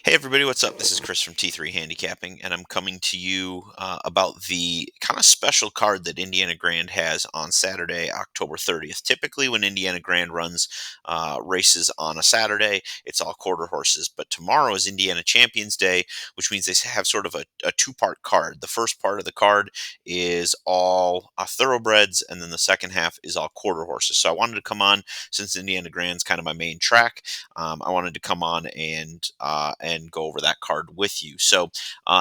Hey everybody, what's up? This is Chris from T3 Handicapping, and I'm coming to you about the kind of special card that Indiana Grand has on Saturday, October 30th. Typically, when Indiana Grand runs races on a Saturday, it's all quarter horses. But tomorrow is Indiana Champions Day, which means they have sort of a two-part card. The first part of the card is all thoroughbreds, and then the second half is all quarter horses. So I wanted to come on since Indiana Grand's kind of my main track. I wanted to come on and go over that card with you. So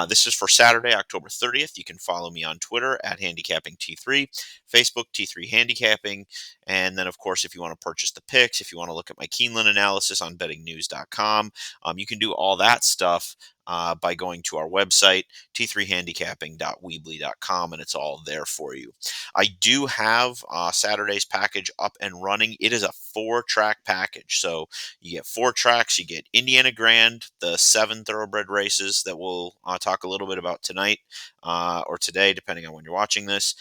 this is for Saturday, October 30th. You can follow me on Twitter at Handicapping T3, Facebook T3 Handicapping, and then of course if you want to purchase the picks, if you want to look at my Keeneland analysis on bettingnews.com, you can do all that stuff. By going to our website, t3handicapping.weebly.com, and it's all there for you. I do have Saturday's package up and running. It is a 4-track package. So you get 4 tracks. You get Indiana Grand, the 7 thoroughbred races that we'll talk a little bit about tonight or today, depending on when you're watching this.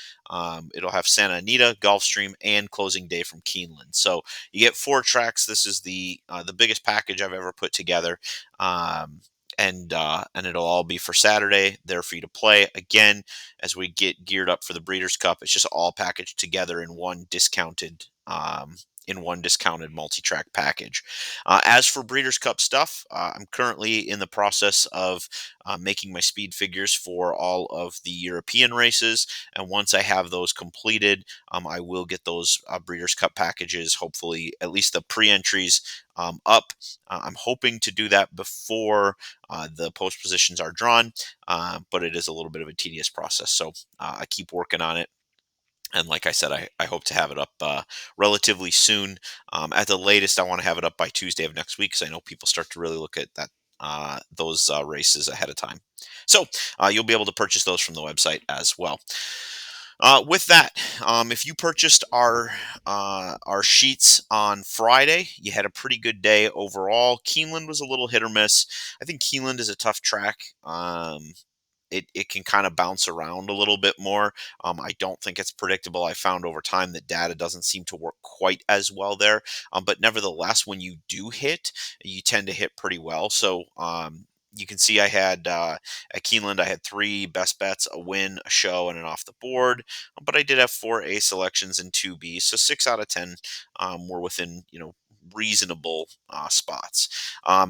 It'll have Santa Anita, Gulfstream, and closing day from Keeneland. So you get 4 tracks. This is the biggest package I've ever put together. And it'll all be for Saturday, there for you to play. Again, as we get geared up for the Breeders' Cup, it's just all packaged together in one discounted multi-track package. As for Breeders' Cup stuff, I'm currently in the process of making my speed figures for all of the European races, and once I have those completed, I will get those Breeders' Cup packages, hopefully at least the pre-entries, up. I'm hoping to do that before the post positions are drawn, but it is a little bit of a tedious process, so I keep working on it. And like I said, I hope to have it up relatively soon. At the latest, I want to have it up by Tuesday of next week because I know people start to really look at those races ahead of time. So you'll be able to purchase those from the website as well. With that, if you purchased our sheets on Friday, you had a pretty good day overall. Keeneland was a little hit or miss. I think Keeneland is a tough track. It can kind of bounce around a little bit more. I don't think it's predictable. I found over time that data doesn't seem to work quite as well there. But nevertheless, when you do hit, you tend to hit pretty well. So you can see I had at Keeneland, I had 3 best bets, a win, a show, and an off the board. But I did have 4 A selections and 2 B. So 6 out of 10 were within, reasonable spots.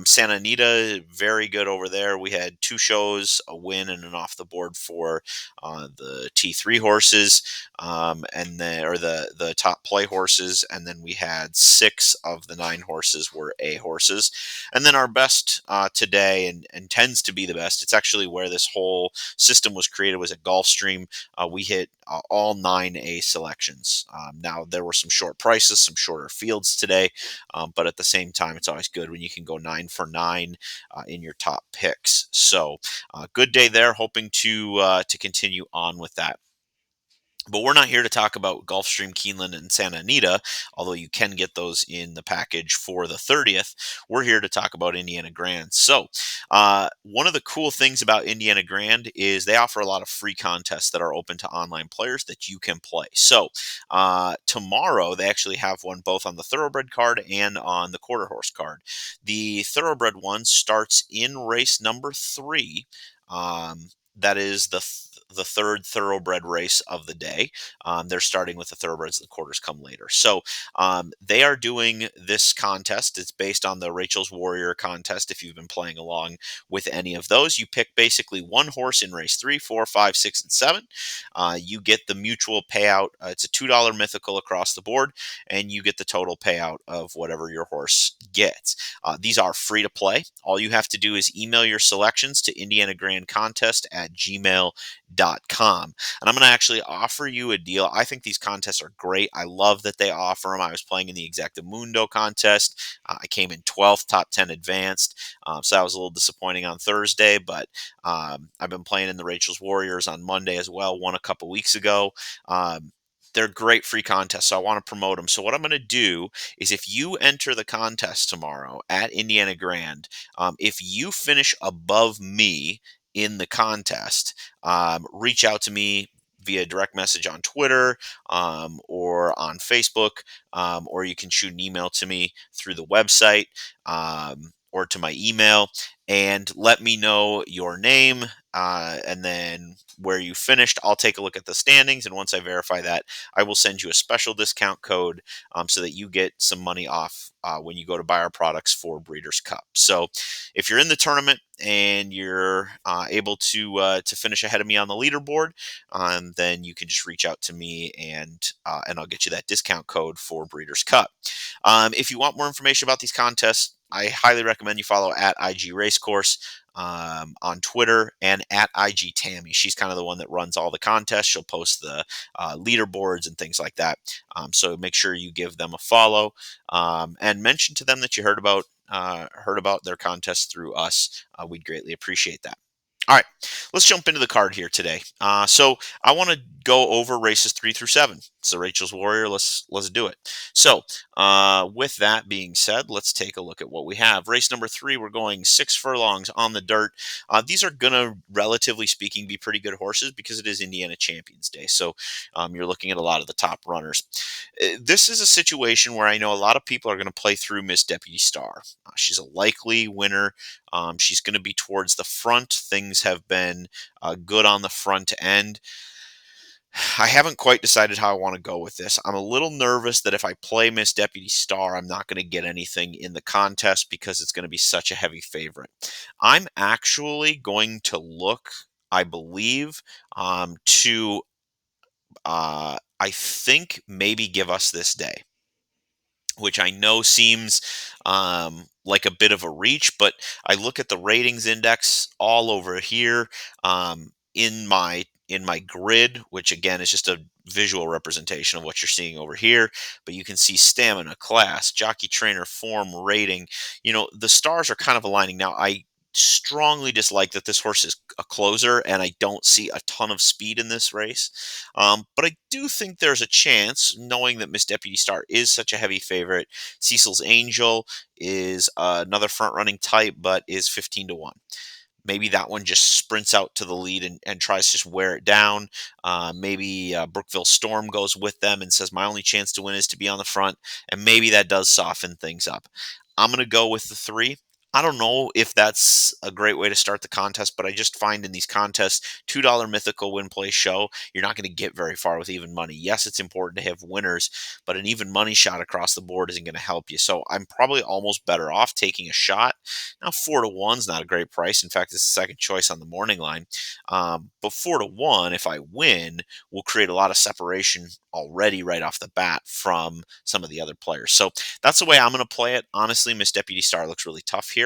Santa Anita, very good over there. We had 2 shows, a win, and an off the board for the T3 horses, and then or the top play horses, and then we had 6 of the 9 horses were A horses, and then our best today, and tends to be the best. It's actually where this whole system was created, was at Gulfstream. We hit all 9 A selections. Now there were some short prices, some shorter fields today. But at the same time, it's always good when you can go 9 for 9 in your top picks. So good day there. Hoping to continue on with that. But we're not here to talk about Gulfstream, Keeneland, and Santa Anita, although you can get those in the package for the 30th. We're here to talk about Indiana Grand. So, one of the cool things about Indiana Grand is they offer a lot of free contests that are open to online players that you can play. So, tomorrow they actually have one both on the thoroughbred card and on the quarter horse card. The thoroughbred one starts in race number 3. That is the third thoroughbred race of the day. They're starting with the thoroughbreds. The quarters come later. So they are doing this contest. It's based on the Rachel's Warrior contest. If you've been playing along with any of those, you pick basically one horse in race 3, 4, 5, 6, and 7. You get the mutual payout. It's a $2 mythical across the board, and you get the total payout of whatever your horse gets. These are free to play. All you have to do is email your selections to indianagrandcontest@gmail.com. And I'm going to actually offer you a deal. I think these contests are great. I love that they offer them. I was playing in the Exactamundo contest. I came in 12th, top 10 advanced. So that was a little disappointing on Thursday, but I've been playing in the Rachel's Warriors on Monday as well, won a couple weeks ago. They're great free contests, so I want to promote them. So what I'm going to do is if you enter the contest tomorrow at Indiana Grand, if you finish above me in the contest, reach out to me via direct message on Twitter or on Facebook, or you can shoot an email to me through the website. or to my email and let me know your name and then where you finished. I'll take a look at the standings, and once I verify that, I will send you a special discount code so that you get some money off when you go to buy our products for Breeders' Cup. So if you're in the tournament and you're able to finish ahead of me on the leaderboard, then you can just reach out to me and I'll get you that discount code for Breeders' Cup. If you want more information about these contests, I highly recommend you follow at IG Racecourse on Twitter and at IG Tammy. She's kind of the one that runs all the contests. She'll post the leaderboards and things like that. So make sure you give them a follow and mention to them that you heard about their contest through us. We'd greatly appreciate that. All right, let's jump into the card here today. So I want to go over races 3 through 7. So Rachel's Warrior, let's do it. So with that being said, let's take a look at what we have. Race number 3, we're going 6 furlongs on the dirt. These are gonna, relatively speaking, be pretty good horses because it is Indiana Champions Day. So you're looking at a lot of the top runners. This is a situation where I know a lot of people are going to play through Miss Deputy Star. She's a likely winner. She's going to be towards the front. Things have been good on the front end. I haven't quite decided how I want to go with this. I'm a little nervous that if I play Miss Deputy Star, I'm not going to get anything in the contest because it's going to be such a heavy favorite. I'm actually going to look, I believe, to, I think, maybe Give Us This Day, which I know seems like a bit of a reach, but I look at the ratings index all over here in my grid, which again is just a visual representation of what you're seeing over here. But you can see stamina, class, jockey, trainer, form, rating. The stars are kind of aligning now. I strongly dislike that this horse is a closer, and I don't see a ton of speed in this race. But I do think there's a chance, knowing that Miss Deputy Star is such a heavy favorite. Cecil's Angel is another front running type, but is 15-1. Maybe that one just sprints out to the lead and tries to just wear it down. Maybe Brookville Storm goes with them and says, my only chance to win is to be on the front. And maybe that does soften things up. I'm going to go with the 3. I don't know if that's a great way to start the contest, but I just find in these contests, $2 mythical win play show, you're not going to get very far with even money. Yes, it's important to have winners, but an even money shot across the board isn't going to help you. So I'm probably almost better off taking a shot. Now, 4-1 is not a great price. In fact, it's the second choice on the morning line. But 4-1, if I win, will create a lot of separation already right off the bat from some of the other players. So that's the way I'm going to play it. Honestly, Miss Deputy Star looks really tough here.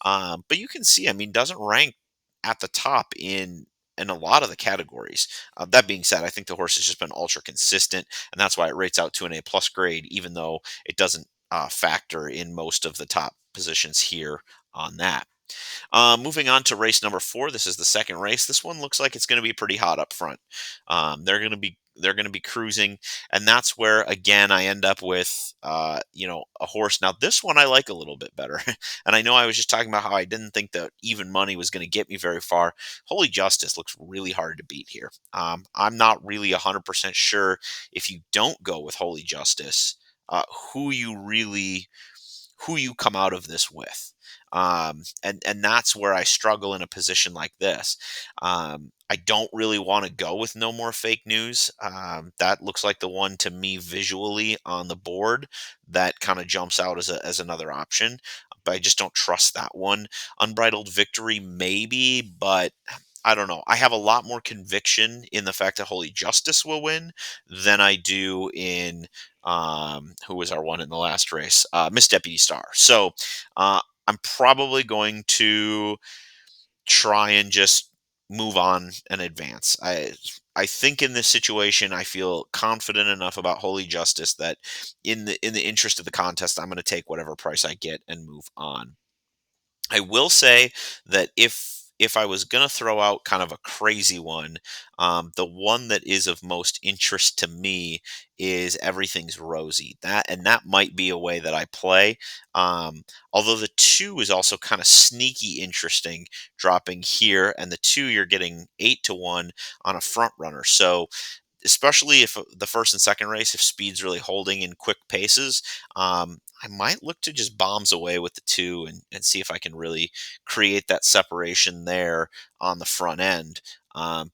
But you can see, I mean, doesn't rank at the top in a lot of the categories. That being said, I think the horse has just been ultra consistent, and that's why it rates out to an A plus grade, even though it doesn't factor in most of the top positions here on that. Moving on to race number 4. This is the second race. This one looks like it's going to be pretty hot up front. They're going to be cruising, and that's where again I end up with a horse. Now this one I like a little bit better, and I know I was just talking about how I didn't think that even money was going to get me very far. Holy Justice looks really hard to beat here. I'm not really 100% sure if you don't go with Holy Justice, uh, who you really who you come out of this with. And that's where I struggle in a position like this. I don't really want to go with No More Fake News. That looks like the one to me visually on the board that kind of jumps out as another option. But I just don't trust that one. Unbridled Victory, maybe, but I don't know. I have a lot more conviction in the fact that Holy Justice will win than I do in who was our one in the last race, Miss Deputy Star. So I'm probably going to try and just move on and advance. I think in this situation, I feel confident enough about Holy Justice that in the interest of the contest, I'm going to take whatever price I get and move on. I will say that if I was going to throw out kind of a crazy one, the one that is of most interest to me is Everything's Rosy. That might be a way that I play. Although the 2 is also kind of sneaky interesting, dropping here, and the 2 you're getting 8-1 on a front runner. So especially if the first and second race, if speed's really holding in quick paces, I might look to just bombs away with the 2 and see if I can really create that separation there on the front end.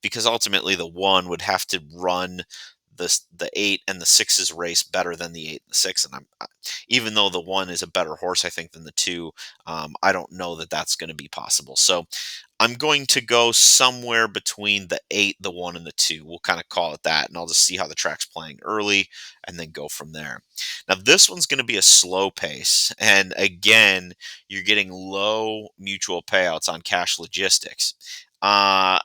Because ultimately the 1 would have to run the 8 and the 6's race better than the 8 and the 6. And even though the 1 is a better horse, I think, than the 2, I don't know that that's going to be possible. So I'm going to go somewhere between the 8, the 1, and the 2. We'll kind of call it that, and I'll just see how the track's playing early and then go from there. Now, this one's going to be a slow pace, and again, you're getting low mutual payouts on cash logistics. Uh,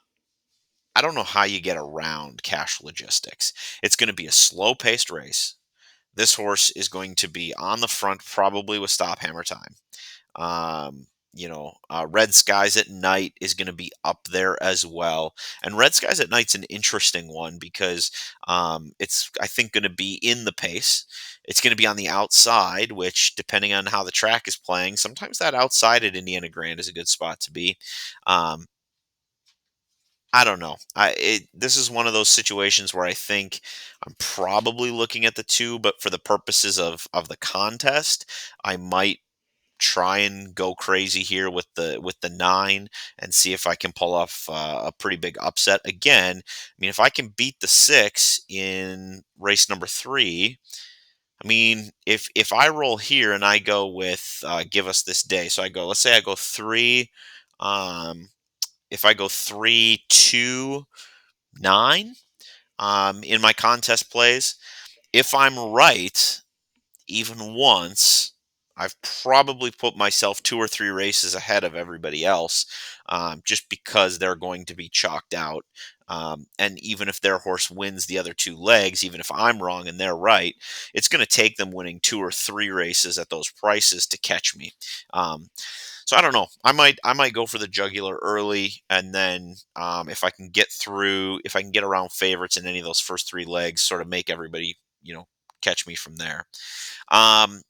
I don't know how you get around cash logistics. It's going to be a slow paced race. This horse is going to be on the front, probably with stop hammer time. Red Skies at Night is going to be up there as well. And Red Skies at Night's an interesting one because it's, I think, going to be in the pace. It's going to be on the outside, which, depending on how the track is playing, sometimes that outside at Indiana Grand is a good spot to be. Um, I don't know. This is one of those situations where I think I'm probably looking at the 2, but for the purposes of the contest, I might try and go crazy here with the 9 and see if I can pull off a pretty big upset. Again, I mean, if I can beat the 6 in race number 3, I mean, if I roll here and I go with give us this day, so I go, let's say I go 3, um, if I go 3 2 9 in my contest plays, if I'm right even once, I've probably put myself 2 or 3 races ahead of everybody else, just because they're going to be chalked out. And even if their horse wins the other 2 legs, even if I'm wrong and they're right, it's going to take them winning 2 or 3 races at those prices to catch me. Um, so I don't know. I might go for the jugular early, and then if I can get through, if I can get around favorites in any of those first 3 legs, sort of make everybody catch me from there.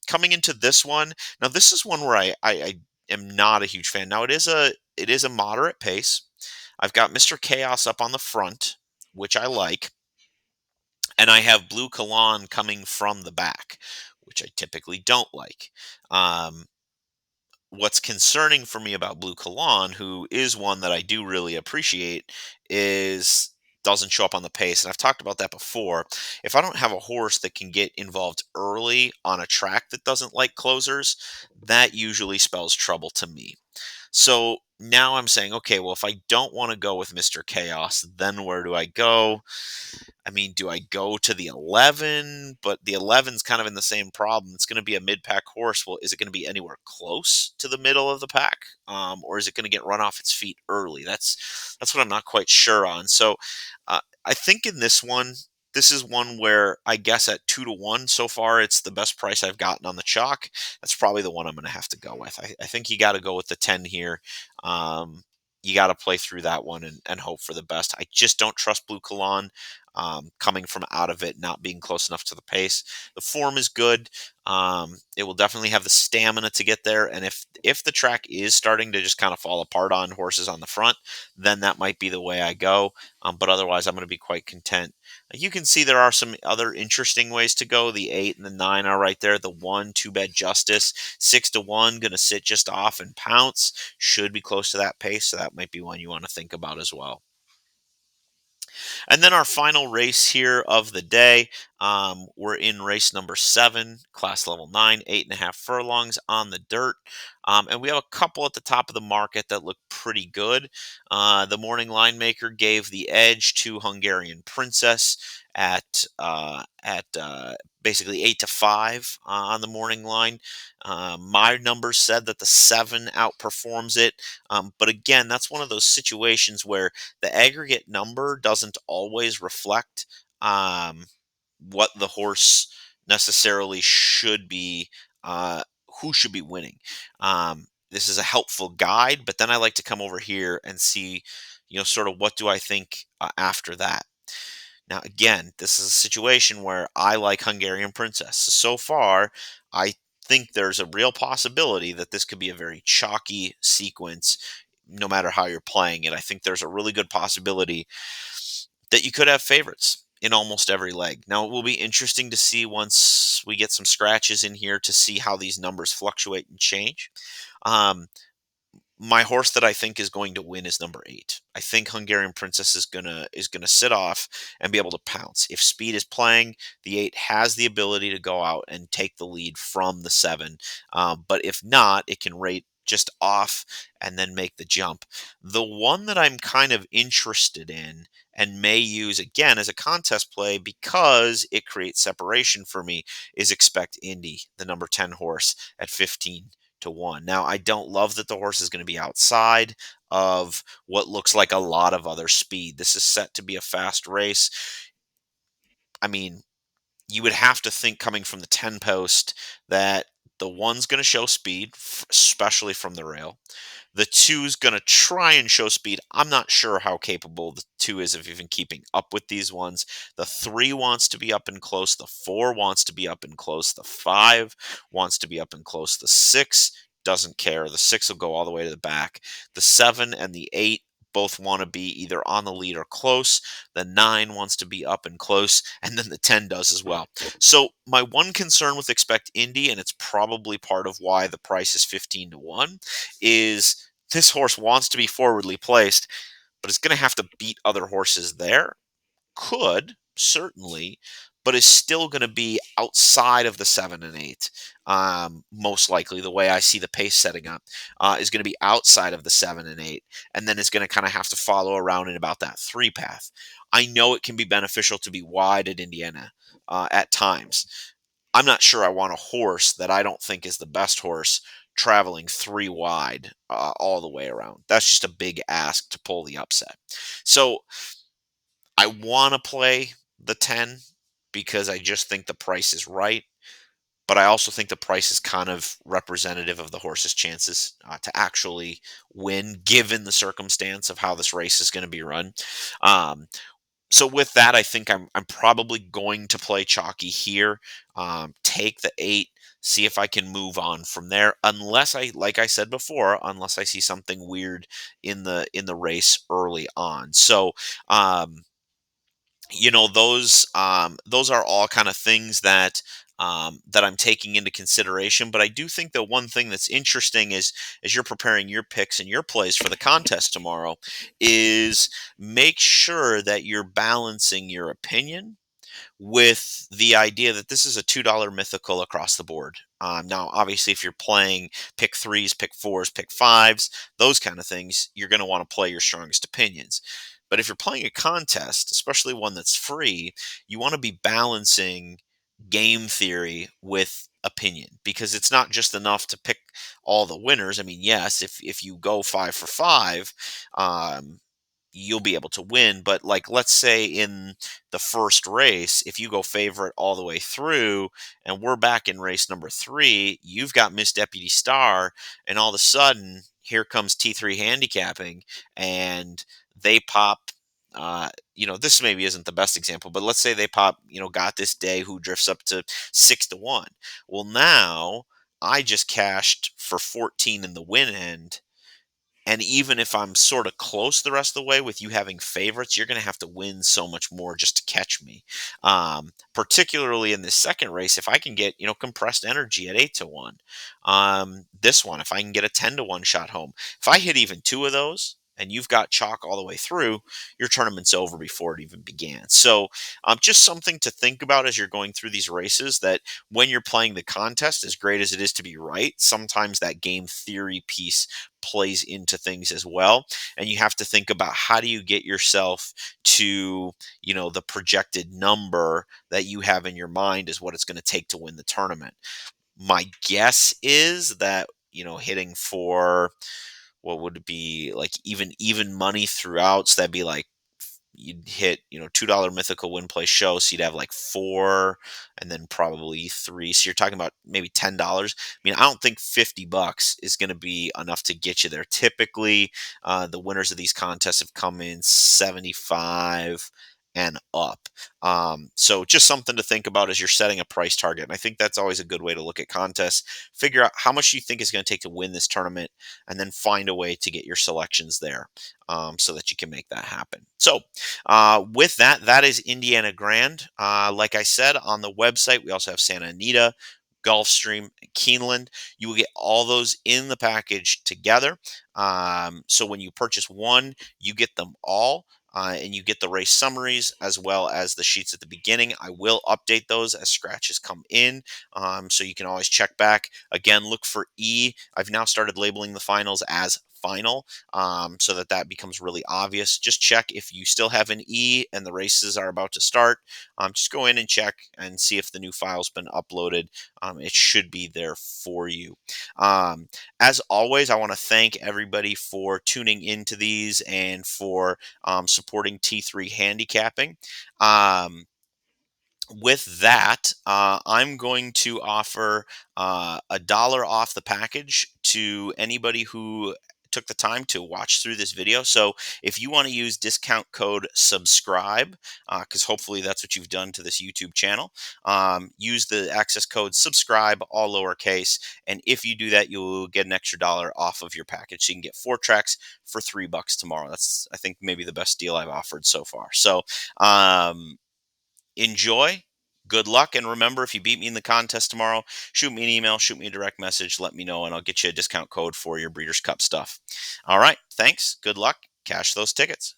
Coming into this one, now this is one where I am not a huge fan. Now it is a moderate pace. I've got Mr. Chaos up on the front, which I like, and I have Blue Kalan coming from the back, which I typically don't like. Um, what's concerning for me about Blue Kalan, who is one that I do really appreciate, is doesn't show up on the pace. And I've talked about that before. If I don't have a horse that can get involved early on a track that doesn't like closers, that usually spells trouble to me. So now I'm saying, okay, well, if I don't want to go with Mr. Chaos, then where do I go? I mean, do I go to the 11? But the 11's kind of in the same problem. It's going to be a mid-pack horse. Well, is it going to be anywhere close to the middle of the pack, or is it going to get run off its feet early? That's what I'm not quite sure on. So, I think in this one, this is one where I guess at 2 to 1 so far, it's the best price I've gotten on the chalk. That's probably the one I'm going to have to go with. I think you got to go with the 10 here. Um, you got to play through that one and hope for the best. I just don't trust Blue Kalan coming from out of it, not being close enough to the pace. The form is good. It will definitely have the stamina to get there. And if the track is starting to just kind of fall apart on horses on the front, then that might be the way I go. But otherwise, I'm going to be quite content. You can see there are some other interesting ways to go. The 8 and the 9 are right there. The 1, Too Bad Justice, 6 to 1, going to sit just off and pounce. Should be close to that pace, so that might be one you want to think about as well. And then our final race here of the day, we're in race number 7, class level 9, 8.5 furlongs on the dirt. And we have a couple at the top of the market that look pretty good. The morning line maker gave the edge to Hungarian Princess at basically 8 to 5 on the morning line. My numbers said that the 7 outperforms it. But again, that's one of those situations where the aggregate number doesn't always reflect um, what the horse necessarily should be, uh, who should be winning. This is a helpful guide, but then I like to come over here and see, sort of what do I think after that. Now, again, this is a situation where I like Hungarian Princess. So far, I think there's a real possibility that this could be a very chalky sequence, no matter how you're playing it. I think there's a really good possibility that you could have favorites. in almost every leg. Now, it will be interesting to see once we get some scratches in here to see how these numbers fluctuate and change. Um, my horse that I think is going to win is number 8. I think Hungarian Princess is gonna sit off and be able to pounce. If speed is playing, the 8 has the ability to go out and take the lead from the 7. But if not, it can rate just off and then make the jump. The one that I'm kind of interested in and may use again as a contest play because it creates separation for me is Expect Indy, the number 10 horse at 15-1. Now, I don't love that the horse is going to be outside of what looks like a lot of other speed. This is set to be a fast race. I mean, you would have to think coming from the 10 post that the one's going to show speed, especially from the rail. The two's going to try and show speed. I'm not sure how capable the two is of even keeping up with these ones. The three wants to be up and close. The four wants to be up and close. The five wants to be up and close. The six doesn't care. The six will go all the way to the back. The seven and the eight both want to be either on the lead or close. The 9 wants to be up and close, and then the 10 does as well. So my one concern with Expect Indy, and it's probably part of why the price is 15-1, is this horse wants to be forwardly placed, but it's going to have to beat other horses there. Could, certainly, but is still going to be outside of the 7 and 8. Most likely, the way I see the pace setting up, is going to be outside of the 7 and 8, and then is going to kind of have to follow around in about that 3 path. I know it can be beneficial to be wide at Indiana at times. I'm not sure I want a horse that I don't think is the best horse traveling 3 wide all the way around. That's just a big ask to pull the upset. So I want to play the 10 because I just think the price is right. But I also think the price is kind of representative of the horse's chances to actually win, given the circumstance of how this race is going to be run. Um, so with that, I think I'm probably going to play chalky here. Take the 8, see if I can move on from there. Unless I, like I said before, unless I see something weird in the race early on. So those are all kind of things that I'm taking into consideration. But I do think that one thing that's interesting is as you're preparing your picks and your plays for the contest tomorrow, is make sure that you're balancing your opinion with the idea that this is a $2 mythical across the board. Now, obviously, if you're playing pick threes, pick fours, pick fives, those kind of things, you're going to want to play your strongest opinions. But if you're playing a contest, especially one that's free, you want to be balancing game theory with opinion because it's not just enough to pick all the winners. I mean, yes, if you go 5 for 5, um, you'll be able to win. But like, let's say in the first race, if you go favorite all the way through, and we're back in race number 3, you've got Miss Deputy Star, and all of a sudden, here comes T3 handicapping, and they pop. This maybe isn't the best example, but let's say they pop, got this day who drifts up to 6-1. Well, now I just cashed for 14 in the win end, and even if I'm sort of close the rest of the way with you having favorites, you're going to have to win so much more just to catch me. Particularly in this second race, if I can get, compressed energy at 8-1, this one, if I can get a 10-1 shot home, if I hit even 2 of those, and you've got chalk all the way through, your tournament's over before it even began. So, just something to think about as you're going through these races, that when you're playing the contest, as great as it is to be right, sometimes that game theory piece plays into things as well, and you have to think about how do you get yourself to the projected number that you have in your mind is what it's going to take to win the tournament. My guess is that hitting for what would it be, like, even money throughout, so that'd be like you'd hit $2 mythical win play show, so you'd have like 4 and then probably 3, so you're talking about maybe $10. I mean, I don't think $50 is going to be enough to get you there. Typically the winners of these contests have come in 75 and up. So just something to think about as you're setting a price target. And I think that's always a good way to look at contests. Figure out how much you think is going to take to win this tournament, and then find a way to get your selections there, so that you can make that happen. So with that, that is Indiana Grand. Like I said, on the website, we also have Santa Anita, Gulfstream, and Keeneland. You will get all those in the package together. So when you purchase one, you get them all. And you get the race summaries as well as the sheets at the beginning. I will update those as scratches come in, so you can always check back. Again, look for E. I've now started labeling the finals as final, so that that becomes really obvious. Just check if you still have an E and the races are about to start. Just go in and check and see if the new file's been uploaded. It should be there for you. Um, as always, I want to thank everybody for tuning into these and for supporting T3 handicapping. Um, with that, I'm going to offer $1 off the package to anybody who took the time to watch through this video. So if you want to use discount code subscribe, because hopefully that's what you've done to this YouTube channel, use the access code subscribe, all lowercase. And if you do that, you'll get an extra dollar off of your package. So you can get 4 tracks for $3 tomorrow. That's, I think, maybe the best deal I've offered so far. So, enjoy. Good luck. And remember, if you beat me in the contest tomorrow, shoot me an email, shoot me a direct message, let me know, and I'll get you a discount code for your Breeders' Cup stuff. All right. Thanks. Good luck. Cash those tickets.